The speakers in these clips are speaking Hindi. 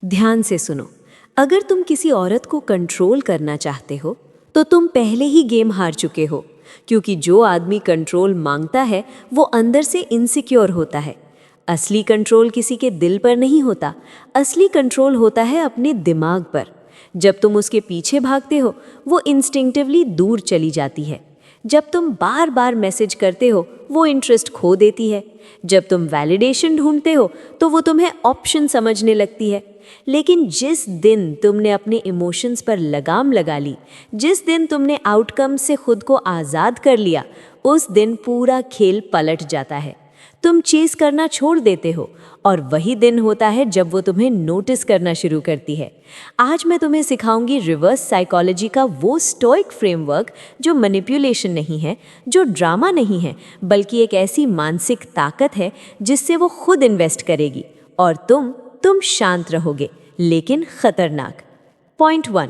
ध्यान से सुनो। अगर तुम किसी औरत को कंट्रोल करना चाहते हो तो तुम पहले ही गेम हार चुके हो, क्योंकि जो आदमी कंट्रोल मांगता है वो अंदर से इनसिक्योर होता है। असली कंट्रोल किसी के दिल पर नहीं होता, असली कंट्रोल होता है अपने दिमाग पर। जब तुम उसके पीछे भागते हो वो इंस्टिंक्टिवली दूर चली जाती है। जब तुम बार बार मैसेज करते हो वो इंटरेस्ट खो देती है। जब तुम वैलिडेशन ढूंढते हो तो वो तुम्हें ऑप्शन समझने लगती है। लेकिन जिस दिन तुमने अपने इमोशंस पर लगाम लगा ली, जिस दिन तुमने आउटकम से खुद को आज़ाद कर लिया, उस दिन पूरा खेल पलट जाता है। तुम चेज़ करना छोड़ देते हो और वही दिन होता है जब वो तुम्हें नोटिस करना शुरू करती है। आज मैं तुम्हें सिखाऊंगी रिवर्स साइकोलॉजी का वो स्टोइक फ्रेमवर्क जो मैनिपुलेशन नहीं है, जो ड्रामा नहीं है, बल्कि एक ऐसी मानसिक ताकत है जिससे वो खुद इन्वेस्ट करेगी और तुम शांत रहोगे लेकिन खतरनाक। पॉइंट 1,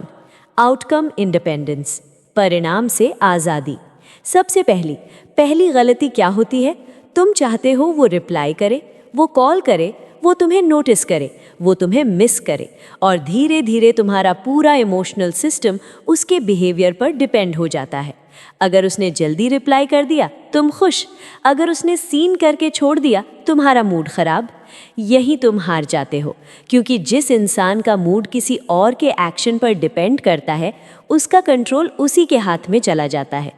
आउटकम इंडिपेंडेंस, परिणाम से आज़ादी। सबसे पहली गलती क्या होती है? तुम चाहते हो वो रिप्लाई करे, वो कॉल करे, वो तुम्हें नोटिस करे, वो तुम्हें मिस करे, और धीरे धीरे तुम्हारा पूरा इमोशनल सिस्टम उसके बिहेवियर पर डिपेंड हो जाता है। अगर उसने जल्दी रिप्लाई कर दिया तुम खुश, अगर उसने सीन करके छोड़ दिया तुम्हारा मूड खराब। यही तुम हार जाते हो, क्योंकि जिस इंसान का मूड किसी और के एक्शन पर डिपेंड करता है उसका कंट्रोल उसी के हाथ में चला जाता है।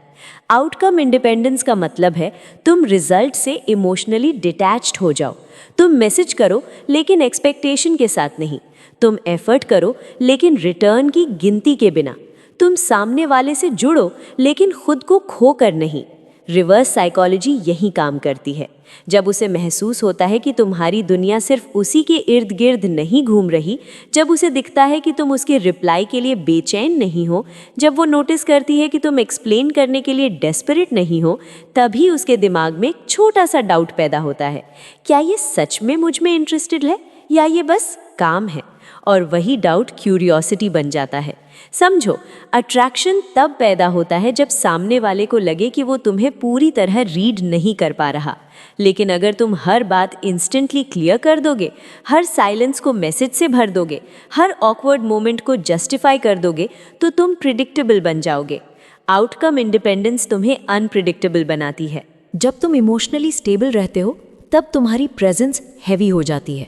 आउटकम इंडिपेंडेंस का मतलब है तुम रिजल्ट से इमोशनली डिटैच्ड हो जाओ। तुम मैसेज करो लेकिन एक्सपेक्टेशन के साथ नहीं, तुम एफर्ट करो लेकिन रिटर्न की गिनती के बिना, तुम सामने वाले से जुड़ो लेकिन खुद को खो कर नहीं। रिवर्स साइकोलॉजी यही काम करती है। जब उसे महसूस होता है कि तुम्हारी दुनिया सिर्फ उसी के इर्द गिर्द नहीं घूम रही, जब उसे दिखता है कि तुम उसके रिप्लाई के लिए बेचैन नहीं हो, जब वो नोटिस करती है कि तुम एक्सप्लेन करने के लिए डेस्परेट नहीं हो, तभी उसके दिमाग में एक छोटा सा डाउट पैदा होता है, क्या ये सच में मुझ में इंटरेस्टेड है या ये बस काम है? और वही डाउट क्यूरियोसिटी बन जाता है। समझो, अट्रैक्शन तब पैदा होता है जब सामने वाले को लगे कि वो तुम्हें पूरी तरह रीड नहीं कर पा रहा। लेकिन अगर तुम हर बात इंस्टेंटली क्लियर कर दोगे, हर साइलेंस को मैसेज से भर दोगे, हर ऑकवर्ड मोमेंट को जस्टिफाई कर दोगे, तो तुम प्रिडिक्टेबल बन जाओगे। आउटकम इंडिपेंडेंस तुम्हें अनप्रिडिक्टेबल बनाती है। जब तुम इमोशनली स्टेबल रहते हो तब तुम्हारी प्रेजेंस हैवी हो जाती है।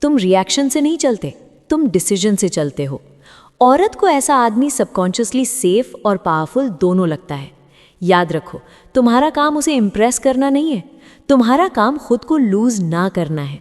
तुम रिएक्शन से नहीं चलते, तुम डिसीजन से चलते हो। औरत को ऐसा आदमी सबकॉन्शियसली सेफ और पावरफुल दोनों लगता है। याद रखो, तुम्हारा काम उसे इम्प्रेस करना नहीं है, तुम्हारा काम खुद को लूज ना करना है।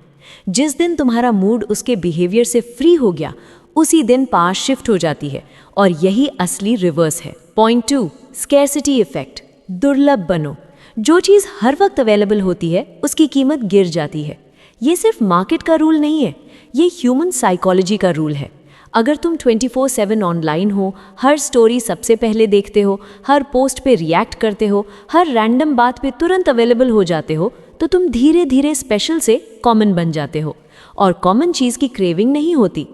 जिस दिन तुम्हारा मूड उसके बिहेवियर से फ्री हो गया, उसी दिन पावर शिफ्ट हो जाती है, और यही असली रिवर्स है। पॉइंट 2, स्कैरसिटी इफेक्ट, दुर्लभ बनो। जो चीज़ हर वक्त अवेलेबल होती है उसकी कीमत गिर जाती है। ये सिर्फ मार्केट का रूल नहीं है, ये ह्यूमन साइकोलॉजी का रूल है। अगर तुम 24/7 ऑनलाइन हो, हर स्टोरी सबसे पहले देखते हो, हर पोस्ट पे रिएक्ट करते हो, हर रैंडम बात पे तुरंत अवेलेबल हो जाते हो, तो तुम धीरे धीरे स्पेशल से कॉमन बन जाते हो। और कॉमन चीज़ की क्रेविंग नहीं होती।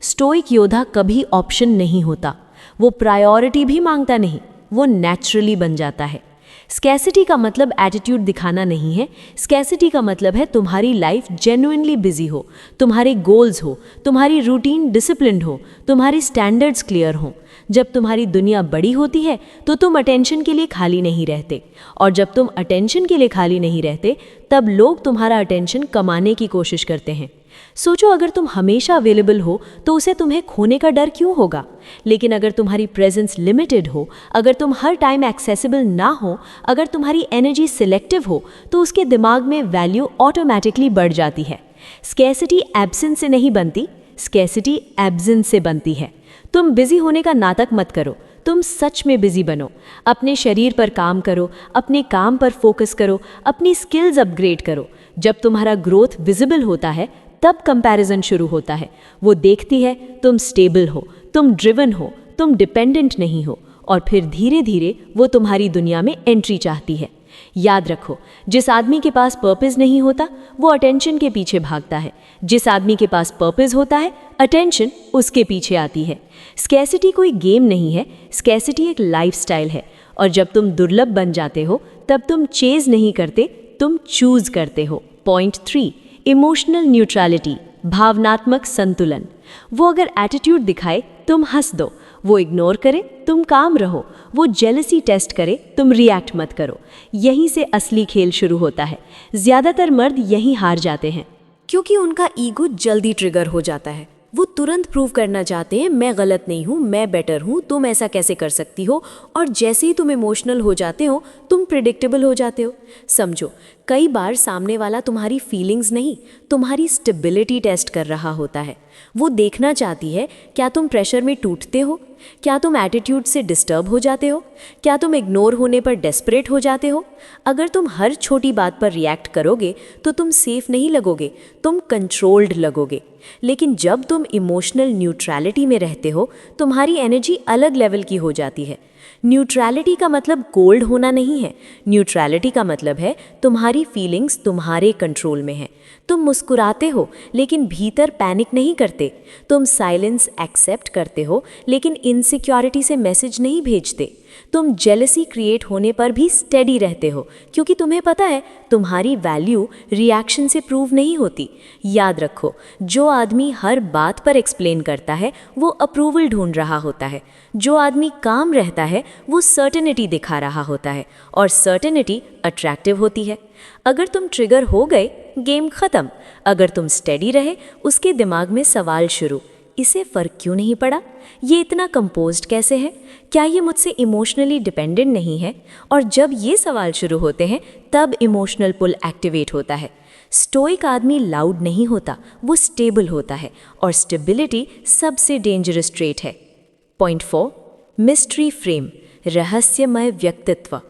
स्टोइक योद्धा कभी ऑप्शन नहीं होता, वो प्रायोरिटी भी मांगता नहीं, वो नेचुरली बन जाता है। स्कैसिटी का मतलब एटीट्यूड दिखाना नहीं है। स्कैसिटी का मतलब है तुम्हारी लाइफ जेन्युइनली बिजी हो, तुम्हारे गोल्स हो, तुम्हारी रूटीन डिसिप्लिन्ड हो, तुम्हारी स्टैंडर्ड्स क्लियर हो। जब तुम्हारी दुनिया बड़ी होती है तो तुम अटेंशन के लिए खाली नहीं रहते, और जब तुम अटेंशन के लिए खाली नहीं रहते तब लोग तुम्हारा अटेंशन कमाने की कोशिश करते हैं। सोचो, अगर तुम हमेशा अवेलेबल हो तो उसे तुम्हें खोने का डर क्यों होगा? लेकिन अगर तुम्हारी प्रेजेंस लिमिटेड हो, अगर तुम हर टाइम एक्सेसिबल ना हो, अगर तुम्हारी एनर्जी सिलेक्टिव हो, तो उसके दिमाग में वैल्यू ऑटोमेटिकली बढ़ जाती है। स्कैसिटी एब्सेंस से नहीं बनती, स्कैसिटी एब्सेंस से बनती है। तुम बिजी होने का नाटक मत करो, तुम सच में बिजी बनो। अपने शरीर पर काम करो, अपने काम पर फोकस करो, अपनी स्किल्स अपग्रेड करो। जब तुम्हारा ग्रोथ विजिबल होता है तब कंपैरिजन शुरू होता है। वो देखती है तुम स्टेबल हो, तुम ड्रिवन हो, तुम डिपेंडेंट नहीं हो, और फिर धीरे धीरे वो तुम्हारी दुनिया में एंट्री चाहती है। याद रखो, जिस आदमी के पास पर्पस नहीं होता वो अटेंशन के पीछे भागता है। जिस आदमी के पास पर्पस होता है अटेंशन उसके पीछे आती है। स्कैसिटी कोई गेम नहीं है, स्कैसिटी एक लाइफस्टाइल है। और जब तुम दुर्लभ बन जाते हो तब तुम चेज नहीं करते, तुम चूज करते हो। पॉइंट 3, इमोशनल न्यूट्रलिटी, भावनात्मक संतुलन। वो अगर एटीट्यूड दिखाए तुम हंस दो, वो इग्नोर करे तुम काम रहो, वो जेलसी टेस्ट करे तुम रिएक्ट मत करो। यहीं से असली खेल शुरू होता है। ज़्यादातर मर्द यहीं हार जाते हैं क्योंकि उनका ईगो जल्दी ट्रिगर हो जाता है। वो तुरंत प्रूव करना चाहते हैं, मैं गलत नहीं हूँ, मैं बेटर हूँ, तुम ऐसा कैसे कर सकती हो। और जैसे ही तुम इमोशनल हो जाते हो तुम प्रिडिक्टेबल हो जाते हो। समझो, कई बार सामने वाला तुम्हारी फीलिंग्स नहीं, तुम्हारी स्टेबिलिटी टेस्ट कर रहा होता है। वो देखना चाहती है क्या तुम प्रेशर में टूटते हो, क्या तुम एटीट्यूड से डिस्टर्ब हो जाते हो, क्या तुम इग्नोर होने पर डेस्परेट हो जाते हो। अगर तुम हर छोटी बात पर रिएक्ट करोगे तो तुम सेफ नहीं लगोगे, तुम कंट्रोल्ड लगोगे। लेकिन जब तुम इमोशनल न्यूट्रलिटी में रहते हो तुम्हारी एनर्जी अलग लेवल की हो जाती है। न्यूट्रलिटी का मतलब कोल्ड होना नहीं है। न्यूट्रलिटी का मतलब है तुम्हारी फीलिंग्स तुम्हारे कंट्रोल में है। तुम मुस्कुराते हो लेकिन भीतर पैनिक नहीं करते। तुम साइलेंस एक्सेप्ट करते हो लेकिन इनसिक्योरिटी से मैसेज नहीं भेजते। तुम जेलसी क्रिएट होने पर भी स्टेडी रहते हो क्योंकि तुम्हें पता है तुम्हारी वैल्यू रिएक्शन से प्रूव नहीं होती। याद रखो, जो आदमी हर बात पर एक्सप्लेन करता है वो अप्रूवल ढूंढ रहा होता है। जो आदमी काम रहता है वो सर्टेनिटी दिखा रहा होता है और सर्टेनिटी अट्रैक्टिव होती है। अगर तुम ट्रिगर हो गए गेम खत्म। अगर तुम स्टेडी रहे उसके दिमाग में सवाल शुरू, इसे फ़र्क क्यों नहीं पड़ा, ये इतना कंपोज्ड कैसे है, क्या ये मुझसे इमोशनली डिपेंडेंट नहीं है। और जब ये सवाल शुरू होते हैं तब इमोशनल पुल एक्टिवेट होता है। स्टोइक आदमी लाउड नहीं होता, वो स्टेबल होता है और स्टेबिलिटी सबसे डेंजरस ट्रेट है। पॉइंट 4, मिस्ट्री फ्रेम, रहस्यमय व्यक्तित्व।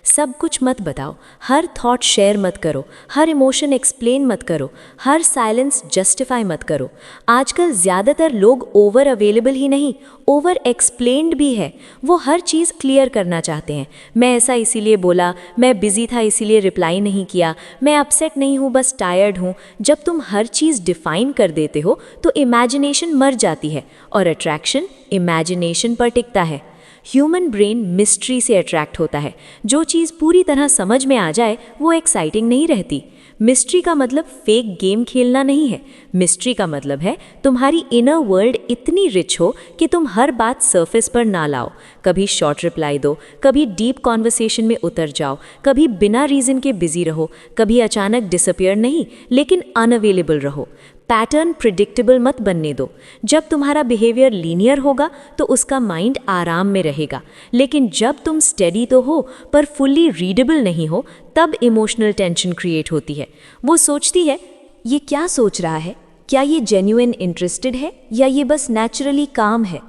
सब कुछ मत बताओ, हर थॉट शेयर मत करो, हर इमोशन एक्सप्लेन मत करो, हर साइलेंस जस्टिफाई मत करो। आजकल ज़्यादातर लोग ओवर अवेलेबल ही नहीं, ओवर एक्सप्लेन्ड भी है। वो हर चीज़ क्लियर करना चाहते हैं। मैं ऐसा इसीलिए बोला, मैं बिजी था इसीलिए रिप्लाई नहीं किया, मैं अपसेट नहीं हूँ बस टायर्ड हूँ। जब तुम हर चीज़ डिफाइन कर देते हो तो इमेजिनेशन मर जाती है और अट्रैक्शन इमेजिनेशन पर टिकता है। ह्यूमन ब्रेन मिस्ट्री से अट्रैक्ट होता है। जो चीज़ पूरी तरह समझ में आ जाए वो एक्साइटिंग नहीं रहती। मिस्ट्री का मतलब फेक गेम खेलना नहीं है। मिस्ट्री का मतलब है तुम्हारी इनर वर्ल्ड इतनी रिच हो कि तुम हर बात सरफेस पर ना लाओ। कभी शॉर्ट रिप्लाई दो, कभी डीप कॉन्वर्सेशन में उतर जाओ, कभी बिना रीज़न के बिजी रहो, कभी अचानक डिसअपियर नहीं लेकिन अनअवेलेबल रहो। पैटर्न प्रिडिक्टेबल मत बनने दो। जब तुम्हारा बिहेवियर लीनियर होगा तो उसका माइंड आराम में रहेगा। लेकिन जब तुम स्टेडी तो हो पर फुल्ली रीडेबल नहीं हो तब इमोशनल टेंशन क्रिएट होती है। वो सोचती है ये क्या सोच रहा है, क्या ये जेन्युइन इंटरेस्टेड है या ये बस नेचुरली काम है।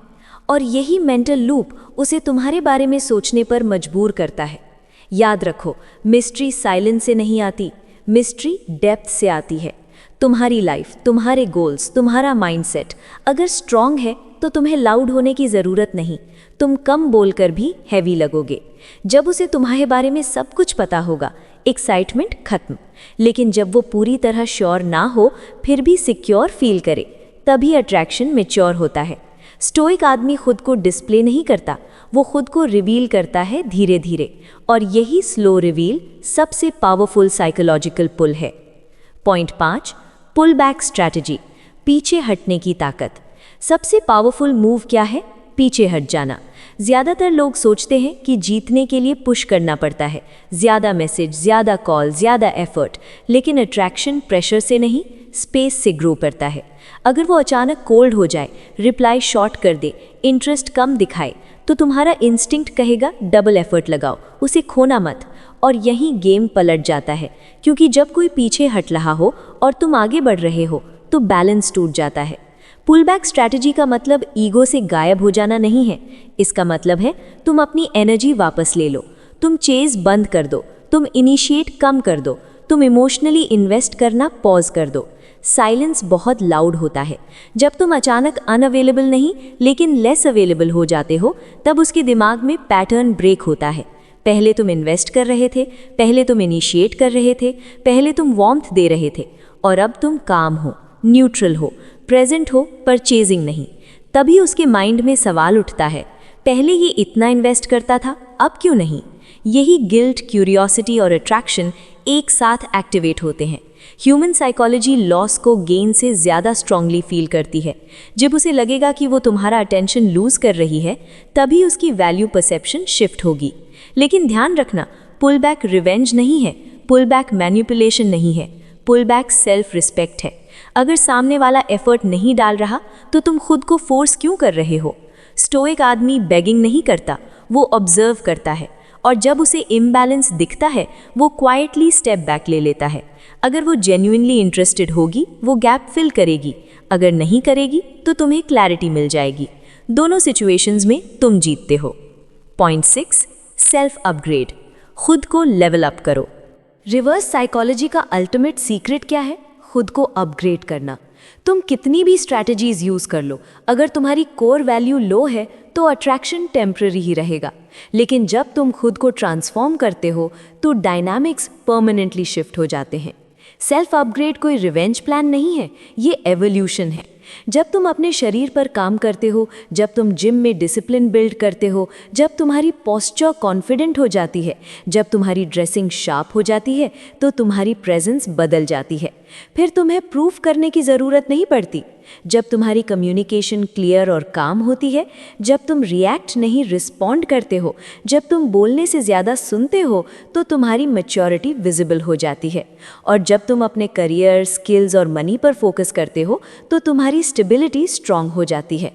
और यही मेंटल लूप उसे तुम्हारे बारे में सोचने पर मजबूर करता है। याद रखो, मिस्ट्री साइलेंस से नहीं आती, मिस्ट्री डेप्थ से आती है। तुम्हारी लाइफ, तुम्हारे गोल्स, तुम्हारा माइंडसेट अगर स्ट्रांग है तो तुम्हें लाउड होने की ज़रूरत नहीं। तुम कम बोलकर भी हैवी लगोगे। जब उसे तुम्हारे बारे में सब कुछ पता होगा एक्साइटमेंट खत्म। लेकिन जब वो पूरी तरह श्योर ना हो फिर भी सिक्योर फील करे तभी अट्रैक्शन मैच्योर होता है। स्टोइक आदमी खुद को डिस्प्ले नहीं करता, वो खुद को रिवील करता है धीरे धीरे। और यही स्लो रिवील सबसे पावरफुल साइकोलॉजिकल पुल है। पॉइंट 5, पुल बैक स्ट्रैटेजी, पीछे हटने की ताकत। सबसे पावरफुल मूव क्या है? पीछे हट जाना। ज़्यादातर लोग सोचते हैं कि जीतने के लिए पुश करना पड़ता है, ज़्यादा मैसेज, ज़्यादा कॉल, ज़्यादा एफर्ट। लेकिन अट्रैक्शन प्रेशर से नहीं, स्पेस से ग्रो करता है। अगर वो अचानक कोल्ड हो जाए, रिप्लाई शॉर्ट कर दे, इंटरेस्ट कम दिखाए, तो तुम्हारा इंस्टिंक्ट कहेगा डबल एफर्ट लगाओ, उसे खोना मत। और यहीं गेम पलट जाता है क्योंकि जब कोई पीछे हट रहा हो और तुम आगे बढ़ रहे हो तो बैलेंस टूट जाता है। पुल बैक स्ट्रैटेजी का मतलब ईगो से गायब हो जाना नहीं है। इसका मतलब है तुम अपनी एनर्जी वापस ले लो, तुम चेज बंद कर दो, तुम इनिशिएट कम कर दो, तुम इमोशनली इन्वेस्ट करना पॉज कर दो। साइलेंस बहुत लाउड होता है। जब तुम अचानक अनअवेलेबल नहीं लेकिन लेस अवेलेबल हो जाते हो तब उसके दिमाग में पैटर्न ब्रेक होता है। पहले तुम इन्वेस्ट कर रहे थे, पहले तुम इनिशिएट कर रहे थे, पहले तुम वार्मथ दे रहे थे और अब तुम काम हो, न्यूट्रल हो, प्रेजेंट हो पर चेजिंग नहीं। तभी उसके माइंड में सवाल उठता है, पहले ये इतना इन्वेस्ट करता था, अब क्यों नहीं? यही गिल्ट, क्यूरियोसिटी और अट्रैक्शन एक साथ एक्टिवेट होते हैं। ह्यूमन साइकोलॉजी लॉस को गेन से ज़्यादा स्ट्रांगली फील करती है। जब उसे लगेगा कि वो तुम्हारा अटेंशन लूज कर रही है, तभी उसकी वैल्यू परसेप्शन शिफ्ट होगी। लेकिन ध्यान रखना, पुल बैक रिवेंज नहीं है, पुल बैक मैनिपुलेशन नहीं है, पुल बैक सेल्फ रिस्पेक्ट है। अगर सामने वाला एफर्ट नहीं डाल रहा तो तुम खुद को फोर्स क्यों कर रहे हो? स्टोइक आदमी बेगिंग नहीं करता, वो ऑब्जर्व करता है, और जब उसे इम्बैलेंस दिखता है वो क्वाइटली स्टेप बैक ले लेता है। अगर वो जेन्युइनली इंटरेस्टेड होगी वो गैप फिल करेगी, अगर नहीं करेगी तो तुम्हें क्लैरिटी मिल जाएगी। दोनों सिचुएशंस में तुम जीतते हो। पॉइंट 6, सेल्फ अपग्रेड, खुद को लेवल अप करो। रिवर्स साइकोलॉजी का अल्टीमेट सीक्रेट क्या है? खुद को अपग्रेड करना। तुम कितनी भी स्ट्रैटेजीज यूज कर लो, अगर तुम्हारी कोर वैल्यू लो है तो अट्रैक्शन टेम्पररी ही रहेगा। लेकिन जब तुम खुद को ट्रांसफॉर्म करते हो तो डायनामिक्स परमानेंटली शिफ्ट हो जाते हैं। सेल्फ अपग्रेड कोई रिवेंज प्लान नहीं है, ये एवोल्यूशन है। जब तुम अपने शरीर पर काम करते हो, जब तुम जिम में डिसिप्लिन बिल्ड करते हो, जब तुम्हारी पोस्चर कॉन्फिडेंट हो जाती है, जब तुम्हारी ड्रेसिंग शार्प हो जाती है, तो तुम्हारी प्रेजेंस बदल जाती है। फिर तुम्हें प्रूफ करने की ज़रूरत नहीं पड़ती। जब तुम्हारी कम्युनिकेशन क्लियर और काम होती है, जब तुम रिएक्ट नहीं रिस्पॉन्ड करते हो, जब तुम बोलने से ज़्यादा सुनते हो, तो तुम्हारी मैच्योरिटी विजिबल हो जाती है। और जब तुम अपने करियर, स्किल्स और मनी पर फोकस करते हो तो तुम्हारी स्टेबिलिटी स्ट्रांग हो जाती है।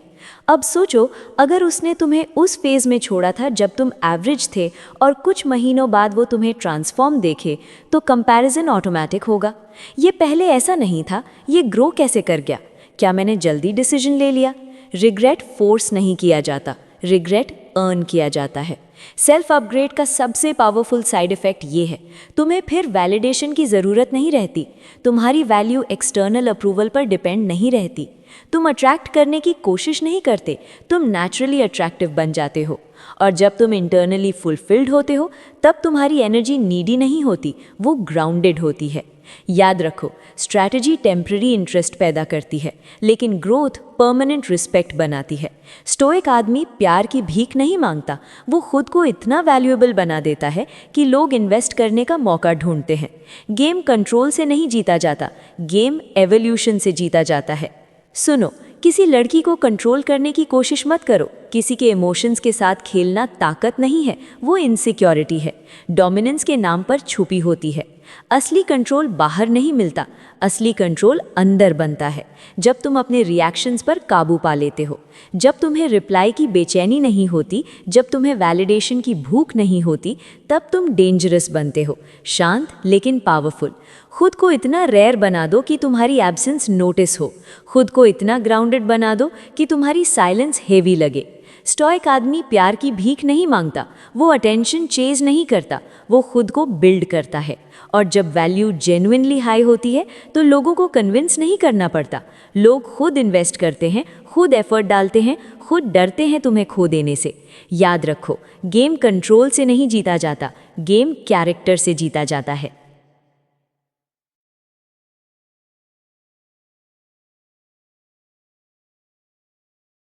अब सोचो, अगर उसने तुम्हें उस फेज़ में छोड़ा था जब तुम एवरेज थे और कुछ महीनों बाद वो तुम्हें ट्रांसफॉर्म देखे, तो कंपैरिजन ऑटोमेटिक होगा। ये पहले ऐसा नहीं था, ये ग्रो कैसे कर गया? क्या मैंने जल्दी डिसीजन ले लिया? रिग्रेट फोर्स नहीं किया जाता, रिग्रेट अर्न किया जाता है। सेल्फ अपग्रेड का सबसे पावरफुल साइड इफेक्ट ये है, तुम्हें फिर वैलिडेशन की ज़रूरत नहीं रहती। तुम्हारी वैल्यू एक्सटर्नल अप्रूवल पर डिपेंड नहीं रहती। तुम अट्रैक्ट करने की कोशिश नहीं करते, तुम नेचुरली अट्रैक्टिव बन जाते हो। और जब तुम इंटरनली फुलफिल्ड होते हो, तब तुम्हारी एनर्जी नीडी नहीं होती, वो ग्राउंडेड होती है। याद रखो, स्ट्रैटेजी टेम्पररी इंटरेस्ट पैदा करती है, लेकिन ग्रोथ परमानेंट रिस्पेक्ट बनाती है। स्टोइक आदमी प्यार की भीख नहीं मांगता, वो खुद को इतना वैल्यूएबल बना देता है कि लोग इन्वेस्ट करने का मौका ढूंढते हैं। गेम कंट्रोल से नहीं जीता जाता, गेम एवोल्यूशन से जीता जाता है। सुनो, किसी लड़की को कंट्रोल करने की कोशिश मत करो। किसी के इमोशंस के साथ खेलना ताकत नहीं है, वो इनसिक्योरिटी है, डोमिनेंस के नाम पर छुपी होती है। असली कंट्रोल बाहर नहीं मिलता, असली कंट्रोल अंदर बनता है। जब तुम अपने रिएक्शंस पर काबू पा लेते हो, जब तुम्हें रिप्लाई की बेचैनी नहीं होती, जब तुम्हें वैलिडेशन की भूख नहीं होती, तब तुम डेंजरस बनते हो, शांत लेकिन पावरफुल। खुद को इतना रेयर बना दो कि तुम्हारी एब्सेंस नोटिस हो, खुद को इतना ग्राउंडेड बना दो कि तुम्हारी साइलेंस हेवी लगे। स्टोइक आदमी प्यार की भीख नहीं मांगता, वो अटेंशन चेज नहीं करता, वो खुद को बिल्ड करता है। और जब वैल्यू जेन्युइनली हाई होती है तो लोगों को कन्विंस नहीं करना पड़ता, लोग खुद इन्वेस्ट करते हैं, खुद एफर्ट डालते हैं, खुद डरते हैं तुम्हें खो देने से। याद रखो, गेम कंट्रोल से नहीं जीता जाता, गेम कैरेक्टर से जीता जाता है।